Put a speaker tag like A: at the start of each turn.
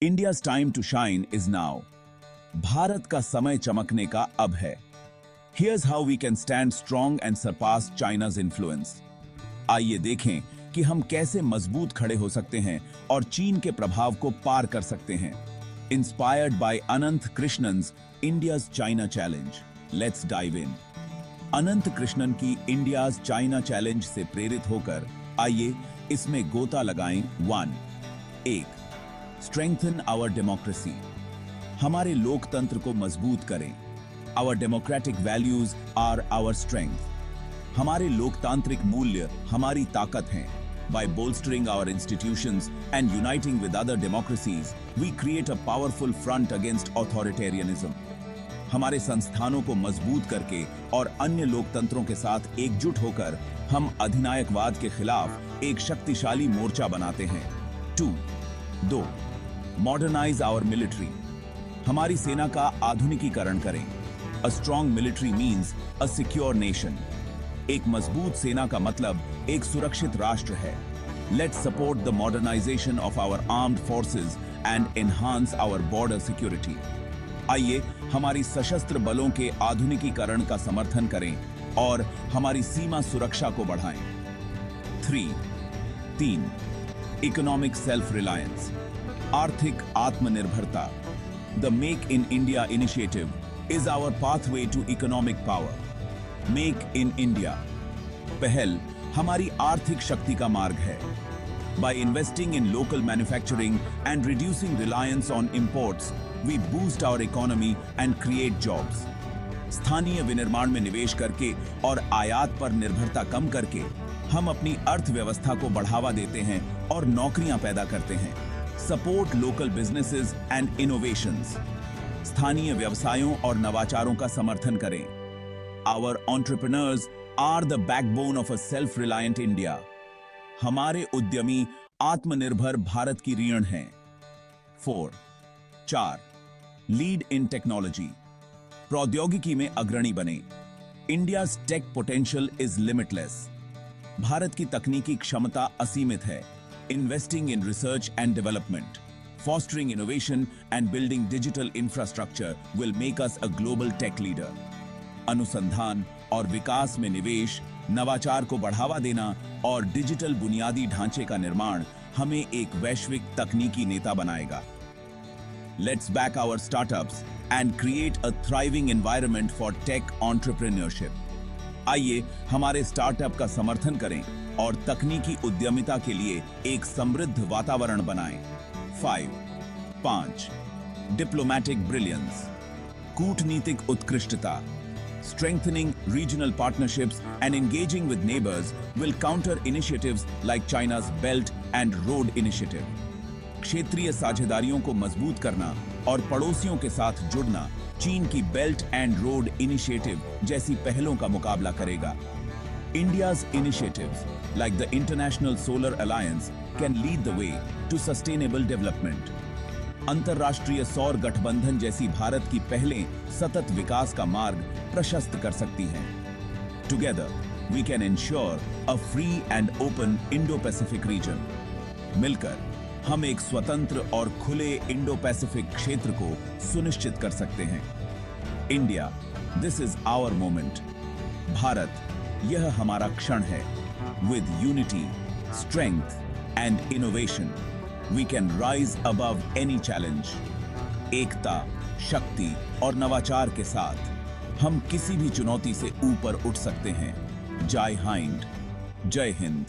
A: India's time to shine is now. Bharat का समय चमकने का अब है। Here's how we can stand strong and surpass China's influence. आइए देखें कि हम कैसे मजबूत खड़े हो सकते हैं और चीन के प्रभाव को पार कर सकते हैं। Inspired by Anant कृष्णन्स India's China Challenge. Let's dive in. अनंत कृष्णन की इंडियाज चाइना चैलेंज से प्रेरित होकर आइए इसमें गोता लगाएं। 1. Strengthen our democracy. हमारे लोकतंत्र को मजबूत करें। Our democratic values are our strength. हमारे लोकतांत्रिक मूल्य हमारी ताकत हैं। By bolstering our institutions and uniting with other democracies, we create a powerful front against authoritarianism. हमारे संस्थानों को मजबूत करके और अन्य लोकतंत्रों के साथ एकजुट होकर हम अधिनायकवाद के खिलाफ एक शक्तिशाली मोर्चा बनाते हैं। 2. Modernise our military. हमारी सेना का आधुनिकीकरण करें। A strong military means a secure nation. एक मजबूत सेना का मतलब एक सुरक्षित राष्ट्र है। Let's support the modernization of our armed forces and enhance our border security. आइए हमारी सशस्त्र बलों के आधुनिकीकरण का समर्थन करें और हमारी सीमा सुरक्षा को बढ़ाएं। 3. Economic self reliance. आर्थिक आत्मनिर्भरता। The Make in India initiative is our pathway to economic power. Make in India पहल हमारी आर्थिक शक्ति का मार्ग है। By investing in local manufacturing and reducing reliance on imports, we boost our economy and create jobs. स्थानीय विनिर्माण में निवेश करके और आयात पर निर्भरता कम करके हम अपनी अर्थव्यवस्था को बढ़ावा देते हैं और नौकरियां पैदा करते हैं। Support local businesses and innovations. स्थानीय व्यवसायों और नवाचारों का समर्थन करें। Our entrepreneurs are the backbone of a self-reliant India. हमारे उद्यमी आत्मनिर्भर भारत की रीढ़ हैं। 4. Lead in technology. प्रौद्योगिकी में अग्रणी बने। India's tech potential is limitless. Bharat की तकनीकी क्षमता असीमित है। Investing in research and development, fostering innovation and building digital infrastructure will make us a global tech leader. अनुसंधान और विकास में निवेश, नवाचार को बढ़ावा देना और डिजिटल बुनियादी ढांचे का निर्माण हमें एक वैश्विक तकनीकी नेता बनाएगा। Let's back our startups and create a thriving environment for tech entrepreneurship. आइए हमारे स्टार्टअप का समर्थन करें और तकनीकी उद्यमिता के लिए एक समृद्ध वातावरण बनाएं। 5. Diplomatic brilliance. कूटनीतिक उत्कृष्टता। Strengthening regional partnerships and engaging with neighbors will counter initiatives like China's Belt and Road Initiative. क्षेत्रीय साझेदारियों को मजबूत करना और पड़ोसियों के साथ जुड़ना चीन की बेल्ट एंड रोड इनिशिएटिव जैसी पहलों का मुकाबला करेगा। India's initiatives like the International Solar Alliance can lead the way to sustainable development. अंतर्राष्ट्रीय सौर गठबंधन जैसी भारत की पहलें सतत विकास का मार्ग प्रशस्त कर सकती हैं। Together, we can ensure a free and open Indo-Pacific region. मिलकर हम एक स्वतंत्र और खुले इंडो-पैसिफिक क्षेत्र को सुनिश्चित कर सकते हैं। India, this is our moment. Bharat, यह हमारा क्षण है। With unity, strength and innovation, we can rise above any challenge. एकता, शक्ति और नवाचार के साथ हम किसी भी चुनौती से ऊपर उठ सकते हैं। जय हिंद, जय हिंद।